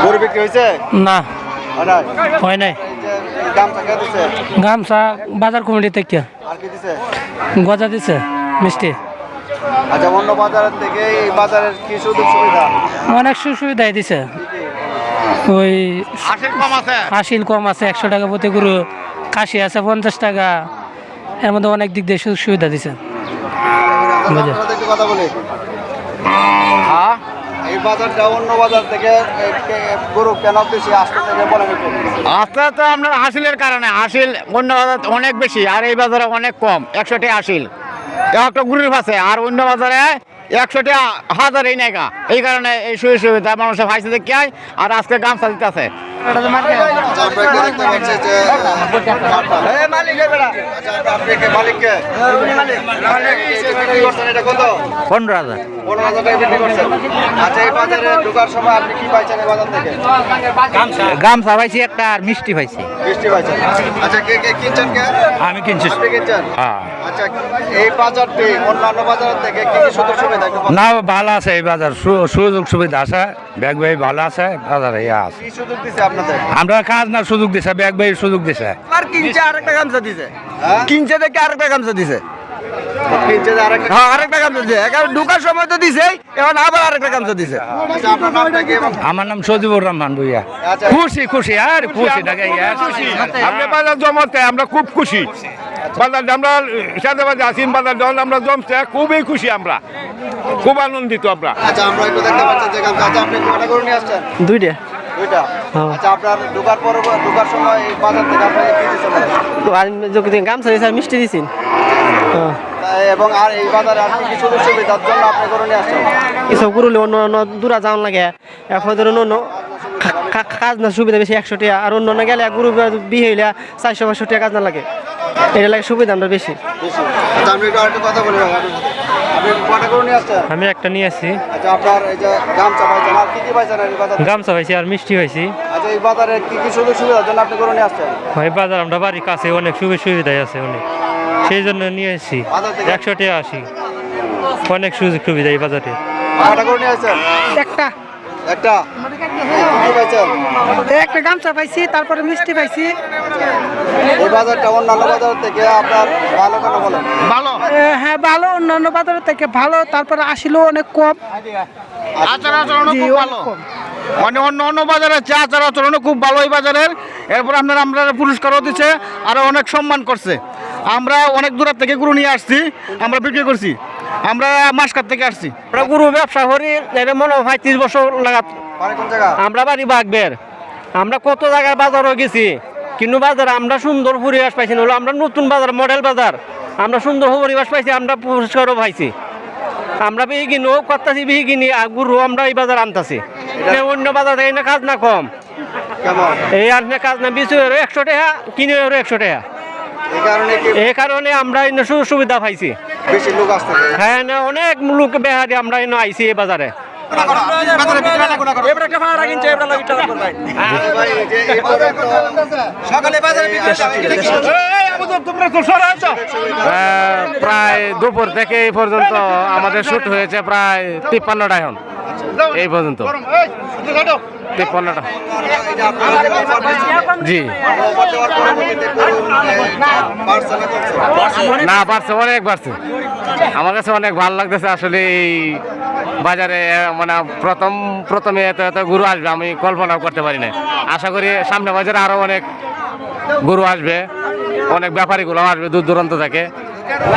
গরু বিক্রি হয়েছে না নাই হয় নাই। গামছা কে দিছে গামছা বাজার কমিটি থেকে আর কি দিছে গজা দিছে মিষ্টি। আচ্ছা অন্য বাজারের থেকে এই বাজারের কি সুযোগ সুবিধা অনেক সুবিধাই দিছে। ওই হাসিল কম আছে 100 টাকা প্রতি গরু, কাশি আছে 50 টাকা, এর মধ্যে অনেক দিক দিয়ে সুযোগ সুবিধা দিছে। বুঝে আপনাদের একটু কথা বলি এই বাজারটা অন্য বাজার থেকে গরু কেন বেশি আসতে থেকে বলেন একটু আস্তে আস্তে আপনার হাসিলের কারণে হাসিল অন্য বাজার অনেক বেশি আর এই বাজারে অনেক কম 100 টাকা হাসিল একটা গরুর পাশে, আর অন্য বাজারে 100 টাকা হাজারই নেগা। এই কারণে এই সুযোগ সুবিধা মানুষের ভাইসে দেখে আয় আর আজকে গামছা দিতে আছে। আচ্ছা, আমরা একটু দেখতে পাচ্ছি যে আচ্ছা, আপনি কে মালিককে বিক্রি করছেন এটা কত 15,000 15,000 টাকা বিক্রি করছেন। আচ্ছা এই বাজারে ঢোকার সময় আপনি কি পাইছেন এই বাজার থেকে গামছা পাইছি একটা আর মিষ্টি পাইছি। বৃষ্টি পাইছেন। আচ্ছা কে কে কিনছেন কে আমি কিনছি। আপনি কিনছেন হ্যাঁ আচ্ছা এই বাজারটি অন্যান্য বাজার থেকে কি কি সুযোগ সুবিধা একটু বলুন। না ভালো আছে এই বাজার, সুযোগ সুবিধা আছে, ব্যাগ ভাই ভালো আছে বাজারে আছে। কি সুযোগ দিছে আপনাদের আমরা কাজ না সুযোগ দিছে, ব্যাগ ভাই সুযোগ দিছে। আর কিনছে আরেকটা গামছা দিছে, হ্যাঁ কিনছে দেখে আরেকটা গামছা দিছে। কিনছে যে আরেকটা হ্যাঁ আরেকটা গামছা দিছে, এখন ঢোকার সময় তো দিছেই, এখন আবার আরেকটা গামছা দিছে। আচ্ছা আপনার নামটা কি আমার নাম সজিবুর রহমান ভুইয়া। আচ্ছা খুশি খুশি আর খুশি ঢাকা আপনি বাজার জমাতে আমরা খুব খুশি। বাজার আমরা সাথে বাজে আসিন বাজার যখন আমরা জমছে খুবই খুশি, আমরা খুব আনন্দিত আমরা। আচ্ছা আমরা একটু দেখতে পাচ্ছি যে গামছা আচ্ছা আপনি কয়টা গরু নিয়ে আসছেন দুইটা। দুইটা আচ্ছা আপনার ঢোকার সময় এই বাজার থেকে আপনাকে কি দিছে বলেন? গামছা দিছে মিষ্টি দিছি। এবং আর এই বাজারে আর কি কি সুযোগ সুবিধার জন্য আপনি গরু নিয়ে আসছেন এসব গরু অন্য অন্য দূরা যাওয়ান লাগে, এখন ধরুন অন্য কাজ না সুবিধা বেশি 100 টাকা, আর অন্য অন্য গেলে গরু বিয়ে হইলে 400-500 টাকা কাজ না লাগে, এটা লাগে সুবিধা আমরা বেশি। বেশি। আচ্ছা আমি একটু আরেকটু কথা বলি ভাই, আপনি কয়টা গরু নিয়ে আসছেন আমি একটা নিয়ে আসছি, আচ্ছা আপনার এই যে গামছা পাইছেন আর কি কি পাইছেন এই বাজারে গামছা পাইছি আর মিষ্টি পাইছি। আচ্ছা এই বাজারে কি কি সুযোগ সুবিধার জন্য আপনি গরু নিয়ে আসছেন ওই বাজার আমরা বাড়ির কাছে অনেক সুবিধাই আছে অনেক, সেই জন্য নিয়ে এসেছি। বাজার থেকে 100 টাকা আসি, অনেক সুযোগ সুবিধা এই বাজারে। কয়টা গরু নিয়ে আসছেন একটা একটা কি কি পাইছেন একটা গামছা পাইছি, তারপরে মিষ্টি পাইছি। এই বাজারটা অন্যান্য বাজার থেকে আপনার ভালো কেন বলেন ভালো হ্যাঁ ভালো, অন্যান্য বাজারের থেকে ভালো, তারপরে আসিলেও অনেক কম। আচার আচরণও জি, খুব অনেক ভালো, কম। মানে অন্য অন্য বাজারের চেয়ে আচার আচরণও খুব ভালো এই বাজারের। এরপর আপনারা আমরা পুরস্কারও দিচ্ছে, আরও অনেক সম্মান করছে। আমরা অনেক দূরের থেকে গরু নিয়ে আসছি, আমরা বিক্রি করছি, আমরা মাসকার থেকে আসছি। আমরা গরু ব্যবসা করি, এটা মনে হয় 30 বছর লাগাত। মানে কোন জায়গা আমরা বাড়ি বাগবের, আমরা কত জায়গায় বাজারও গেছি, কিন্তু বাজার আমরা সুন্দর পরিবেশ পাইছি, হলো আমরা নতুন বাজার মডেল বাজার, আমরা সুন্দর পরিবেশ পাইছি, আমরা পুরস্কারও পাইছি। আমরা বিহি কিনো করতেছি, বিহি কিনি গরু আমরা এই বাজার আনতেছি। অন্য বাজারে এই না কাজ না কম, কেমন এই আর কাজ না বিচু 100 টাকা, কিনে 100 টাকা। এই কারণে কি এই কারণে আমরা এই সুযোগ সুবিধা পাইছি। বেশি লোক আসতে হ্যাঁ না অনেক লোক বেহারি আমরা এনে আইছি এই বাজারে। প্রায় দুপুর থেকে এই পর্যন্ত আমাদের শুট হয়েছে প্রায় 53টা এখন এই পর্যন্ত 53টা। জি না বাড়ছে, অনেক বাড়ছে, আমার কাছে অনেক ভালো লাগতেছে আসলে। এই বাজারে মানে প্রথমে এত গরু আসবে আমি কল্পনাও করতে পারি না। আশা করি সামনে বাজারে আরো অনেক গরু আসবে, অনেক ব্যাপারীগুলো আসবে দূর দূরান্ত থেকে।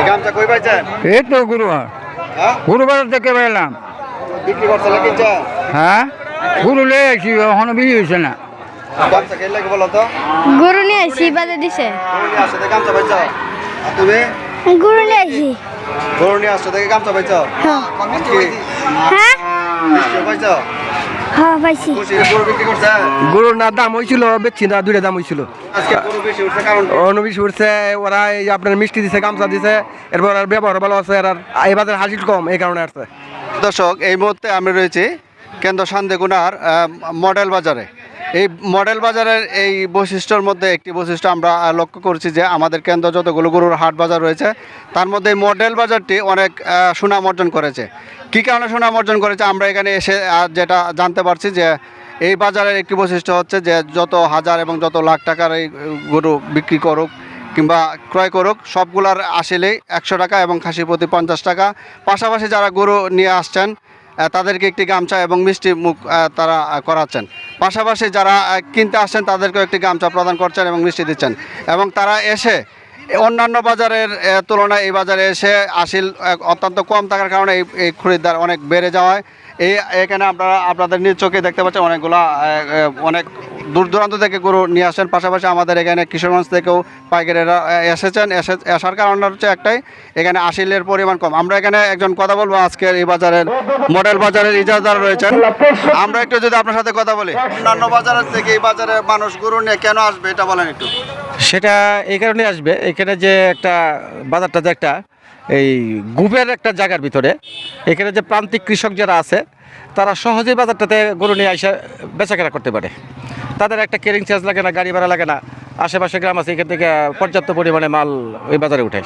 গামছা কই পাইছেন এই তো গরু হ্যাঁ গরু বাজার থেকে পেলাম। বিক্রি করছেন কিনছেন হ্যাঁ গরু লে এখনো বিক্রি হয়েছে না। গামছা কে লাগে বলো তো গরু নিয়ে আসি বাজে দিছে। গরু নিয়ে আসছে দেখে গামছা পাইছো আর তুমি গরু নিয়ে আসি। গরু নিয়ে আসছে দেখে গামছা পাইছো কি হ্যাঁ মিষ্টি পাইছো হ্যাঁ পাইছি। খুশি গরু বিক্রি করছে গরুর না দাম হয়েছিল, বেচছি না, দুইটা দাম হয়েছিল। আজকে গরু বেশি উঠছে কারণ অনবিশ উঠছে, ওরা এই আপনার মিষ্টি দিছে, গামছা দিছে, এরপর আর ব্যবহার ভালো আছে, আর এই বাজার হাসিল কম, এই কারণে আসছে। দর্শক এই মুহূর্তে আমি রয়েছি কেন্দ্র শান্তিগুনার মডেল বাজারে। এই মডেল বাজারের এই বৈশিষ্ট্যর মধ্যে একটি বৈশিষ্ট্য আমরা লক্ষ্য করছি যে আমাদের কেন্দ্র যতগুলো গরুর হাট বাজার রয়েছে তার মধ্যে এই মডেল বাজারটি অনেক সুনাম অর্জন করেছে। কী কারণে সুনাম অর্জন করেছে আমরা এখানে এসে যেটা জানতে পারছি যে এই বাজারের একটি বৈশিষ্ট্য হচ্ছে যে যত হাজার এবং যত লাখ টাকার এই গরু বিক্রি করুক কিংবা ক্রয় করুক, সবগুলার আসলেই 100 টাকা এবং খাসি প্রতি 50 টাকা। পাশাপাশি যারা গরু নিয়ে আসছেন তাদেরকে একটি গামছা এবং মিষ্টি মুখ তারা করাচ্ছেন। পাশাপাশি যারা কিনতে আসছেন তাদেরকেও একটি গামছা প্রদান করছেন এবং মিষ্টি দিচ্ছেন। এবং তারা এসে অন্যান্য বাজারের তুলনায় এই বাজারে এসে আসিল অত্যন্ত কম থাকার কারণে এই খরিদ্দার অনেক বেড়ে যাওয়ায় এখানে আপনাদের নিজ চোখে দেখতে পাচ্ছেন অনেক দূর দূরান্ত থেকে গরু নিয়ে আসেন। পাশাপাশি আমাদের এখানে কিশোরগঞ্জ থেকেও পাইকারেরা আসার কারণ হচ্ছে একটাই, এখানে আসিলের পরিমাণ কম। আমরা এখানে একজন কথা বলবো আজকের এই বাজারের মডেল বাজারের ইজাজদার রয়েছেন। আমরা একটু যদি আপনার সাথে কথা বলি, অন্যান্য বাজারের থেকে এই বাজারে মানুষ গরু নিয়ে কেন আসবে এটা বলেন একটু। সেটা এই কারণে আসবে, এখানে যে একটা বাজারটা যে একটা এই গুপের একটা জায়গার ভিতরে, এখানে যে প্রান্তিক কৃষক যারা আছে তারা সহজেই বাজারটাতে গরু নিয়ে এসে বেচাকেনা করতে পারে। তাদের একটা কেরিং চার্জ লাগে না, গাড়ি ভাড়া লাগে না। আশেপাশে গ্রাম আছে, এখান থেকে পর্যাপ্ত পরিমাণে মাল ওই বাজারে উঠে।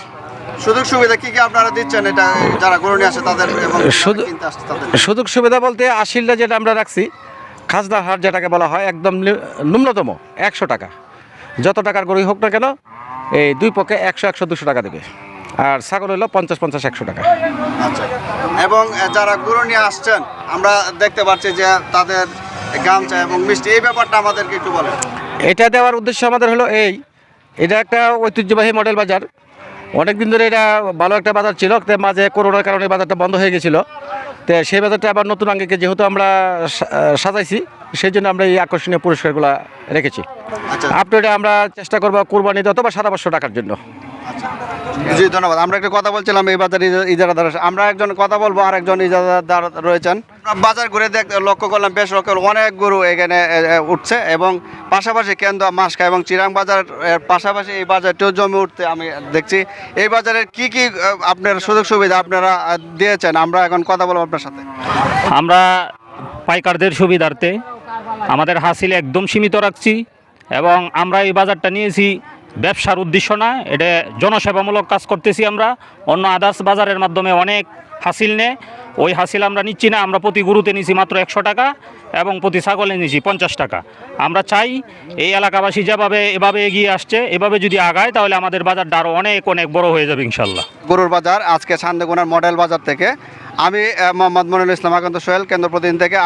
সুযোগ সুবিধা কি কি আপনারা দিচ্ছেন এটা যারা গরু নিয়ে আসে তাদের এবং কিনতে আসছে তাদের? সুযোগ সুবিধা বলতে আশিলটা যেটা আমরা রাখছি, খাজনা হার যেটাকে বলা হয়, একদম ন্যূনতম 100 টাকা। যত টাকার গরুই হোক না কেন, এই দুই পক্ষে 100-100-200 টাকা দেবে। আর ছাগল হলো 50-50-100 টাকা। আচ্ছা, এবং যারা গরু নিয়ে আসছেন আমরা দেখতে পাচ্ছি যে তাদের গামছা এবং মিষ্টি, এই ব্যাপারটা আমাদেরকে একটু বলেন। এটা দেওয়ার উদ্দেশ্য আমাদের হলো এটা একটা ঐতিহ্যবাহী মডেল বাজার। অনেক দিন ধরে এটা ভালো একটা বাজার ছিল, মাঝে করোনার কারণে বাজারটা বন্ধ হয়ে গেছিলো। তো সেই বাজারটা আবার নতুন আঙ্গিকে যেহেতু আমরা সাজাইছি, সেই জন্য আমরা এই আকর্ষণীয় পুরস্কারগুলো রেখেছি। আচ্ছা, আপনি এটা আমরা চেষ্টা করবো কোরবানিতে অথবা সারা বছর টাকার জন্য। জি ধন্যবাদ। আমরা একটা কথা বলছিলাম এই বাজার ইজারাদার, আমরা একজন কথা বলবো, আর একজন ইজারাদার রয়েছেন। বাজার ঘুরে লক্ষ্য করলাম বেশ অনেক গরু এখানে উঠছে এবং পাশাপাশি কেন্দ্র মাসকা এবং চিরাং বাজার পাশাপাশি এই বাজারটিও জমে উঠতে আমি দেখছি। এই বাজারের কি কি আপনার সুযোগ সুবিধা আপনারা দিয়েছেন, আমরা এখন কথা বলবো আপনার সাথে। আমরা পাইকারদের সুবিধার্থে আমাদের হাসিল একদম সীমিত রাখছি এবং আমরা এই বাজারটা নিয়েছি ব্যবসার উদ্দেশ্য না, এটা জনসেবামূলক কাজ করতেছি। আমরা অন্য আদার্স বাজারের মাধ্যমে অনেক হাসিল নেয়, ওই হাসিল আমরা নিচ্ছি না। আমরা প্রতি গরুতে নিচ্ছি মাত্র 100 টাকা এবং প্রতি ছাগলে নিচ্ছি 50 টাকা। আমরা চাই এই এলাকাবাসী এভাবে এগিয়ে আসছে, এভাবে যদি আগায় তাহলে আমাদের বাজারটা আরও অনেক বড় হয়ে যাবে ইনশাল্লাহ। গরুর বাজার আজকে চান্দেকুনার মডেল বাজার থেকে আমি মোহাম্মদ মনিরুল ইসলাম, আকন্ত সোহেল, কেন্দ্র প্রতিনিধি থেকে।